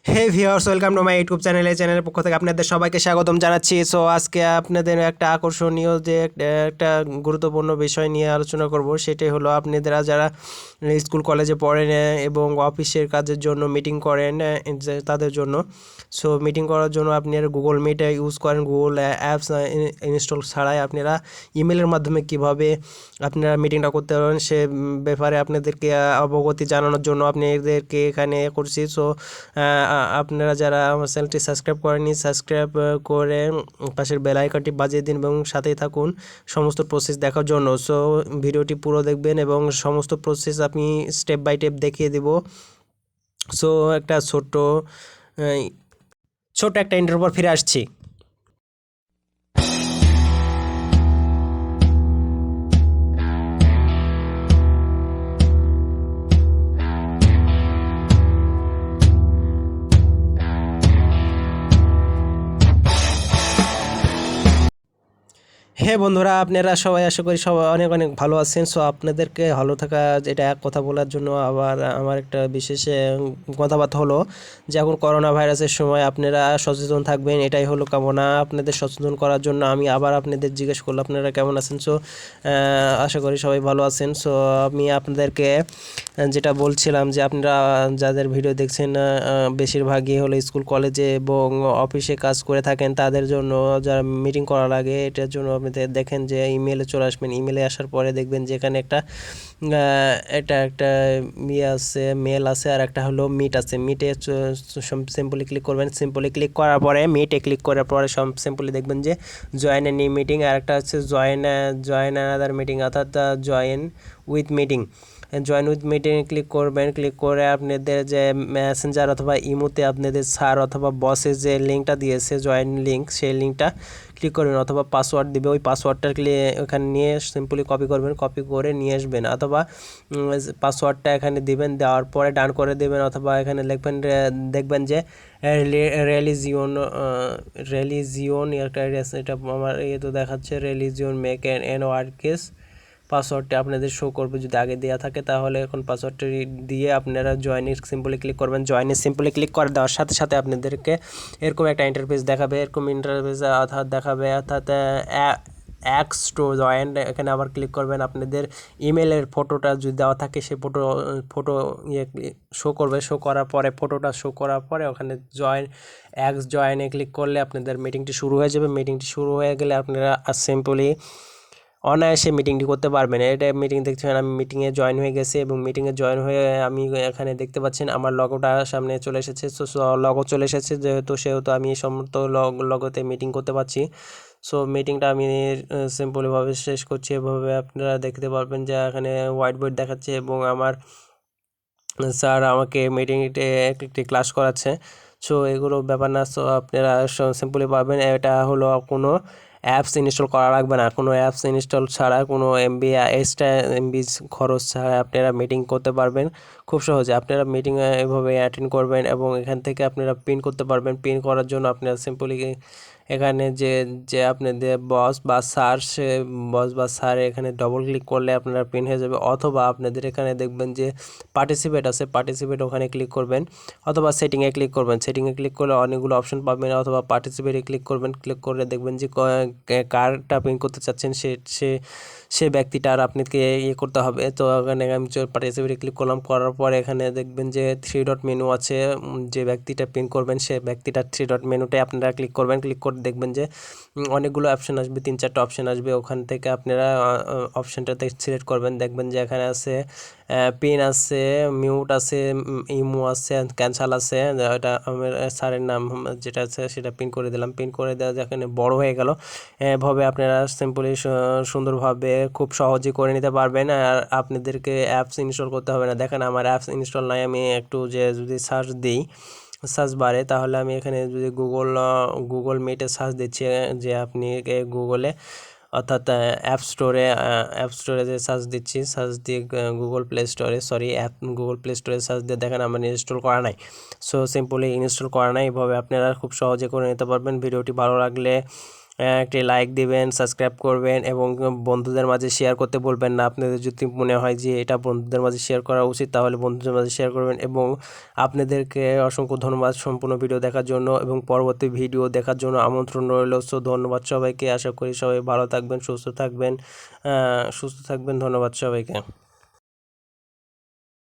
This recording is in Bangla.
Hey viewers, welcome to my YouTube চ্যানেলের পক্ষ থেকে আপনাদের সবাইকে স্বাগতম জানাচ্ছি। সো আজকে আপনাদের একটা আকর্ষণীয় যে একটা গুরুত্বপূর্ণ বিষয় নিয়ে আলোচনা করব, সেটাই হলো আপনারা যারা স্কুল কলেজে পড়েন এবং অফিসের কাজের জন্য মিটিং করেন, যে তাদের জন্য। সো মিটিং করার জন্য আপনারা গুগল মিট ইউজ করেন। গুগল অ্যাপস ইনস্টল ছাড়াই আপনারা ইমেলের মাধ্যমে কিভাবে আপনারা মিটিংটা করতে পারবেন সে ব্যাপারে আপনাদেরকে অবগতি জানানোর জন্য আপনাদেরকে এখানে করছি। সো আপনারা যারা আমার চ্যানেলটি সাবস্ক্রাইব করেননি, সাবস্ক্রাইব করে পাশের বেল আইকনটি বাজিয়ে দিন এবং সাথেই থাকুন সমস্ত প্রসেস দেখার জন্য। সো ভিডিওটি পুরো দেখবেন এবং সমস্ত প্রসেস আমি স্টেপ বাই স্টেপ দেখিয়ে দেব। সো একটা ছোট একটা ইন্টারভিউ পর ফিরে আসছি। হ্যাঁ বন্ধুরা, আপনারা সবাই আশা করি সবাই অনেক অনেক ভালো আছেন। সো আপনাদেরকে ভালো থাকা যেটা এক কথা বলার জন্য আবার আমার একটা বিশেষ কথাবার্তা হলো যে এখন করোনা ভাইরাসের সময় আপনারা সচেতন থাকবেন, এটাই হলো কামনা। আপনাদের সচেতন করার জন্য আমি আবার আপনাদের জিজ্ঞেস করলাম আপনারা কেমন আছেন। সো আশা করি সবাই ভালো আছেন। সো আমি আপনাদেরকে যেটা বলছিলাম যে আপনারা যাদের ভিডিও দেখছেন বেশিরভাগই হলো স্কুল কলেজে এবং অফিসে কাজ করে থাকেন, তাদের জন্য যারা মিটিং করার আগে এটার জন্য আপনাদের দেখেন যে ইমেলে চলে আসবেন। ইমেলে আসার পরে দেখবেন যে এখানে এটা একটা মেল আছে আর একটা হলো মিট আছে। মিটে সিম্পলি ক্লিক করবেন। সিম্পলি ক্লিক করার পরে মিটে ক্লিক করার পরে সিম্পলি দেখবেন যে জয়েন এ নিউ মিটিং, আর একটা হচ্ছে জয়েন অ্যানাদার মিটিং, অর্থাৎ join with meeting. Join with মিটিংয়ে ক্লিক করবেন। ক্লিক করে আপনাদের যে মেসেঞ্জার অথবা ইমোতে আপনাদের স্যার অথবা বসের যে লিঙ্কটা দিয়েছে জয়েন লিঙ্ক, সেই লিঙ্কটা ক্লিক করবেন অথবা পাসওয়ার্ড দিবে, ওই পাসওয়ার্ডটা এখানে নিয়ে সিম্পলি কপি করবেন, কপি করে নিয়ে আসবেন অথবা পাসওয়ার্ডটা এখানে দিবেন, দেওয়ার পরে ডান করে দেবেন অথবা এখানে লিখবেন, দেখবেন যে রিলিজিয়ন একটা এটা আমার তো দেখাচ্ছে রিলিজিয়ন মেক অ্যান ওয়ার্কেস। পাসওয়ার্ডটা আপনাদের শো করবে, যদি আগে দেওয়া থাকে তাহলে এখন পাসওয়ার্ডটা দিয়ে আপনারা জয়েনে সিম্পলি ক্লিক করবেন। জয়েনে সিম্পলি ক্লিক করে দেওয়ার সাথে সাথে আপনাদেরকে এরকম একটা ইন্টারফেস দেখাবে। এরকম ইন্টারফেস অর্থাৎ অ্যাক্স টু জয়েন, এখানে আবার ক্লিক করবেন। আপনাদের ইমেলের ফটোটা যদি দেওয়া থাকে সে ফটো শো করবে। শো করার পরে ফটোটা শো করার পরে ওখানে জয়েনে ক্লিক করলে আপনাদের মিটিংটি শুরু হয়ে যাবে। মিটিংটি শুরু হয়ে গেলে আপনারা সিম্পলি অনায়াসে মিটিংটি করতে পারবেন। এটা মিটিং দেখছেন, আমি মিটিংয়ে জয়েন হয়ে গেছি এবং মিটিংয়ে জয়েন হয়ে আমি এখানে দেখতে পাচ্ছেন আমার লগোটা সামনে চলে এসেছে। সো লগো চলে এসেছে সেহেতু আমি সমস্ত লগোতে মিটিং করতে পারছি। সো মিটিংটা আমি সিম্পলিভাবে শেষ করছি। এভাবে আপনারা দেখতে পারবেন যে এখানে হোয়াইট বোর্ড দেখাচ্ছে এবং আমার স্যার আমাকে মিটিংতে একটি ক্লাস করাচ্ছে। সো এগুলো ব্যাপার না। সো আপনারা সিম্পলি পাবেন, এটা হলো কোনো অ্যাপস ইনস্টল করা লাগবে না। কোনো অ্যাপস ইনস্টল ছাড়া, কোনো এক্সট্রা এমবি খরচ ছাড়া আপনারা মিটিং করতে পারবেন খুব সহজে। আপনারা মিটিং এভাবে অ্যাটেন্ড করবেন এবং এখান থেকে আপনারা পিন করতে পারবেন। পিন করার জন্য আপনারা সিম্পলি এখানে যে আপনাদের বস বা স্যার এখানে ডবল ক্লিক করলে আপনারা পিন হয়ে যাবে, অথবা আপনাদের এখানে দেখবেন যে পার্টিসিপেট আছে, পার্টিসিপেট ওখানে ক্লিক করবেন অথবা সেটিংয়ে ক্লিক করবেন। সেটিংয়ে ক্লিক করলে অনেকগুলো অপশন পাবেন, অথবা পার্টিসিপেটে ক্লিক করবেন। ক্লিক করলে দেখবেন যে কারটা পিন করতে চাচ্ছেন সে ব্যক্তিটার আপনাকে করতে হবে। তো এখানে আমি পার্টিসিপেটে ক্লিক করলাম। করার পরে এখানে দেখবেন যে 3 ডট মেনু আছে, যে ব্যক্তিটা পিন করবেন সে ব্যক্তিটার 3 ডট মেনুতে আপনারা ক্লিক করবেন। ক্লিক করে দেখবেন যে অনেকগুলো অপশন আসবে, 3-4টা অপশন আসবে। ওখান থেকে আপনারা অপশনটাতে সিলেক্ট করবেন। দেখবেন যে এখানে আছে পিন আছে, মিউট আছে, ইমো আছে, ক্যান্সেল আছে। এটা আমার স্যারের নাম যেটা আছে সেটা পিন করে দিলাম। পিন করে দেওয়া এখানে বড় হয়ে গেল। এভাবে আপনারা সিম্পলি সুন্দরভাবে খুব সহজে করে নিতে পারবেন, আর আপনাদেরকে অ্যাপস ইনস্টল করতে হবে না। দেখেন আমার অ্যাপস ইনস্টল নাই। আমি একটু যদি সার্চ দিই সার্চ বারে, তাহলে আমি এখানে যদি গুগল মিটে সার্চ দিচ্ছি, যে আপনি গুগলে অর্থাৎ অ্যাপ স্টোরে যে সার্চ দিচ্ছি, সার্চ দিয়ে গুগল প্লে স্টোরে সার্চ দিয়ে দেখেন আমার ইনস্টল করা নাই। সো সিম্পলি ইনস্টল করা নাই। এভাবে আপনারা খুব সহজে করে নিতে পারবেন। ভিডিওটি ভালো লাগলে একটি লাইক দিবেন, সাবস্ক্রাইব করবেন এবং বন্ধুদের মাঝে শেয়ার করতে বলবেন না। আপনাদের যদি মনে হয় যে এটা বন্ধুদের মাঝে শেয়ার করা উচিত তাহলে বন্ধুদের মাঝে শেয়ার করবেন। এবং আপনাদেরকে অসংখ্য ধন্যবাদ সম্পূর্ণ ভিডিও দেখার জন্য এবং পরবর্তী ভিডিও দেখার জন্য আমন্ত্রণ রইল। সো ধন্যবাদ সবাইকে, আশা করি সবাই ভালো থাকবেন, সুস্থ থাকবেন। ধন্যবাদ সবাইকে।